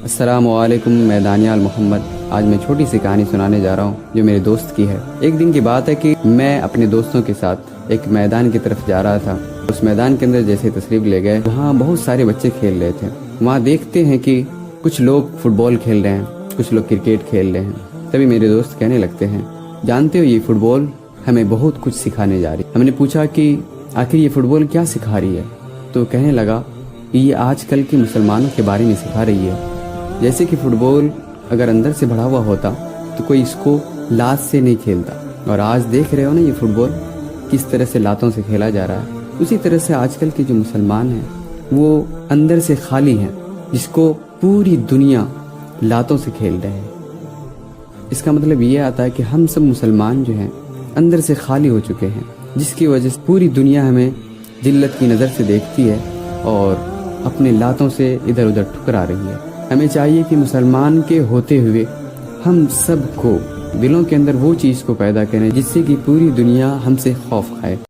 السلام علیکم، میں دانیال محمد۔ آج میں چھوٹی سی کہانی سنانے جا رہا ہوں جو میرے دوست کی ہے۔ ایک دن کی بات ہے کہ میں اپنے دوستوں کے ساتھ ایک میدان کی طرف جا رہا تھا۔ اس میدان کے اندر جیسے تشریف لے گئے، وہاں بہت سارے بچے کھیل رہے تھے۔ وہاں دیکھتے ہیں کہ کچھ لوگ فٹ بال کھیل رہے ہیں، کچھ لوگ کرکٹ کھیل رہے ہیں۔ تبھی میرے دوست کہنے لگتے ہیں، جانتے ہو یہ فٹ بال ہمیں بہت کچھ سکھانے جا رہی ہے۔ ہم نے پوچھا کہ آخر یہ فٹ بال کیا سکھا رہی ہے؟ تو کہنے لگا کہ یہ آج کل کے مسلمانوں کے بارے میں سکھا رہی ہے۔ جیسے کہ فٹ بال اگر اندر سے بڑھا ہوا ہوتا تو کوئی اس کو لات سے نہیں کھیلتا، اور آج دیکھ رہے ہو نا یہ فٹ بال کس طرح سے لاتوں سے کھیلا جا رہا ہے۔ اسی طرح سے آج کل کے جو مسلمان ہیں وہ اندر سے خالی ہیں، جس کو پوری دنیا لاتوں سے کھیل رہے ہیں۔ اس کا مطلب یہ آتا ہے کہ ہم سب مسلمان جو ہیں اندر سے خالی ہو چکے ہیں، جس کی وجہ سے پوری دنیا ہمیں ذلت کی نظر سے دیکھتی ہے اور اپنے لاتوں سے ادھر ادھر ٹھکرا رہی ہے۔ ہمیں چاہیے کہ مسلمان کے ہوتے ہوئے ہم سب کو دلوں کے اندر وہ چیز کو پیدا کریں جس سے کہ پوری دنیا ہم سے خوف کھائے۔